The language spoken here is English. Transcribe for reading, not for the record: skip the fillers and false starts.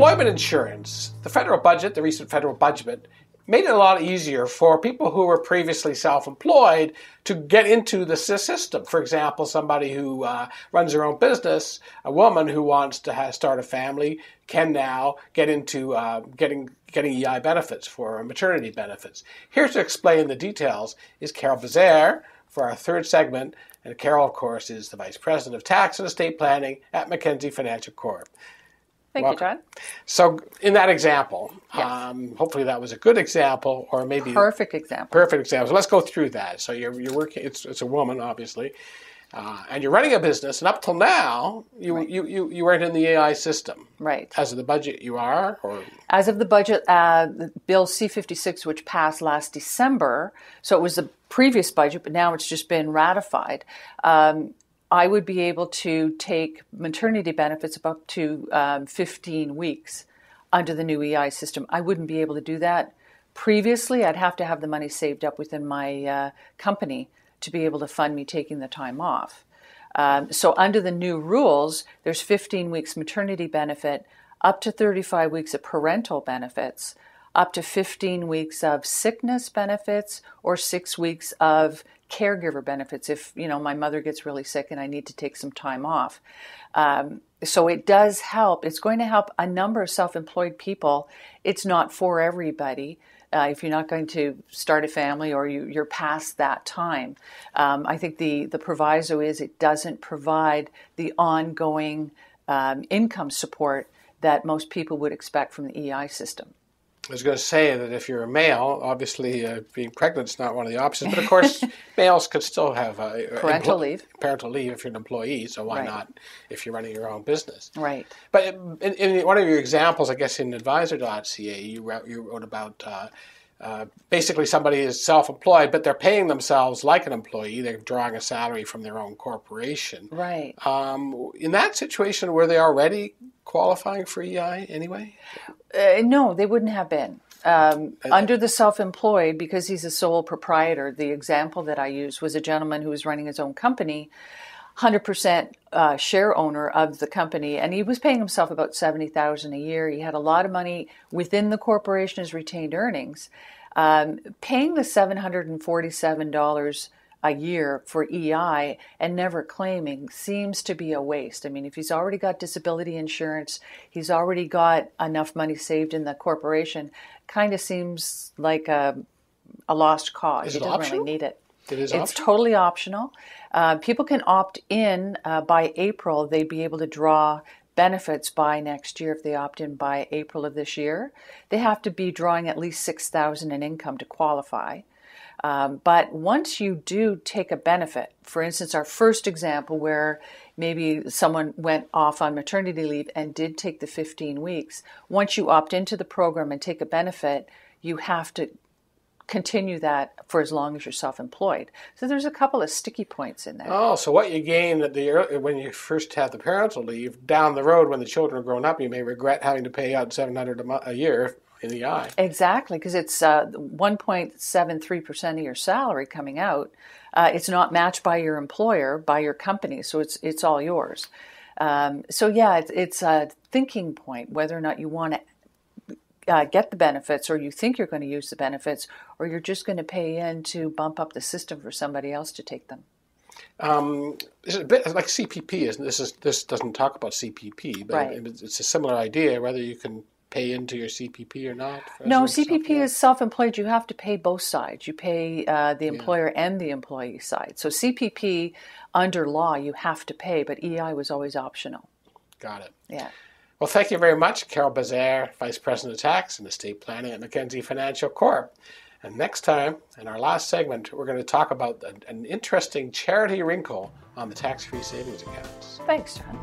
Employment insurance. The federal budget, the recent federal budget, made it a lot easier for people who were previously self-employed to get into the system. For example, somebody who runs their own business, a woman who wants to start a family, can now get into getting EI benefits for maternity benefits. Here to explain the details is Carol Bazaire for our third segment. And Carol, of course, is the Vice President of Tax and Estate Planning at Mackenzie Financial Corp. Thank you, John. So in that example, Yes. Hopefully that was a good example, or maybe Perfect example. Perfect example. So let's go through that. So you're working. It's a woman, obviously, and you're running a business. And up till now, you weren't in the AI system. Right. As of the budget, you are, or as of the budget, Bill C-56, which passed last December. So it was the previous budget, but now it's just been ratified. I would be able to take maternity benefits of up to 15 weeks under the new EI system. I wouldn't be able to do that. Previously, I'd have to have the money saved up within my company to be able to fund me taking the time off. So under the new rules, there's 15 weeks maternity benefit, up to 35 weeks of parental benefits, up to 15 weeks of sickness benefits, or 6 weeks of caregiver benefits if, my mother gets really sick and I need to take some time off. So it does help. It's going to help a number of self-employed people. It's not for everybody. If you're not going to start a family or you're past that time. I think the proviso is it doesn't provide the ongoing income support that most people would expect from the EI system. I was going to say that if you're a male, obviously being pregnant is not one of the options. But of course, males could still have parental leave. Parental leave if you're an employee. So why Right. not if you're running your own business? Right. But in one of your examples, I guess in advisor.ca, you wrote about basically somebody is self-employed, but they're paying themselves like an employee. They're drawing a salary from their own corporation. Right. In that situation, were they already qualifying for EI anyway? No, they wouldn't have been. Under the self-employed, because he's a sole proprietor, the example that I used was a gentleman who was running his own company, 100% share owner of the company, and he was paying himself about $70,000 a year. He had a lot of money within the corporation as retained earnings. Paying the $747 a year for EI and never claiming seems to be a waste. I mean, if he's already got disability insurance, he's already got enough money saved in the corporation, kind of seems like a lost cause. Is he it doesn't optional? really need it. It's totally optional. People can opt in by April. They'd be able to draw benefits by next year if they opt in by April of this year. They have to be drawing at least $6,000 in income to qualify. But once you do take a benefit, for instance, our first example where maybe someone went off on maternity leave and did take the 15 weeks, once you opt into the program and take a benefit, you have to continue that for as long as you're self-employed. So there's a couple of sticky points in there. Oh, so what you gain when you first have the parental leave, down the road when the children are grown up, you may regret having to pay out $700 a year in EI. Exactly, because it's 1.73% of your salary coming out. It's not matched by your employer, by your company, so it's all yours. It's a thinking point whether or not you want to get the benefits, or you think you're going to use the benefits, or you're just going to pay in to bump up the system for somebody else to take them. It's a bit like CPP, isn't it? This doesn't talk about CPP, but Right. It's a similar idea, whether you can pay into your CPP or not. No, CPP is self-employed. You have to pay both sides. You pay the employer and the employee side. So CPP, under law, you have to pay, but EI was always optional. Got it. Yeah. Well, thank you very much, Carol Bazaire, Vice President of Tax and Estate Planning at Mackenzie Financial Corp. And next time, in our last segment, we're going to talk about an interesting charity wrinkle on the tax-free savings accounts. Thanks, John.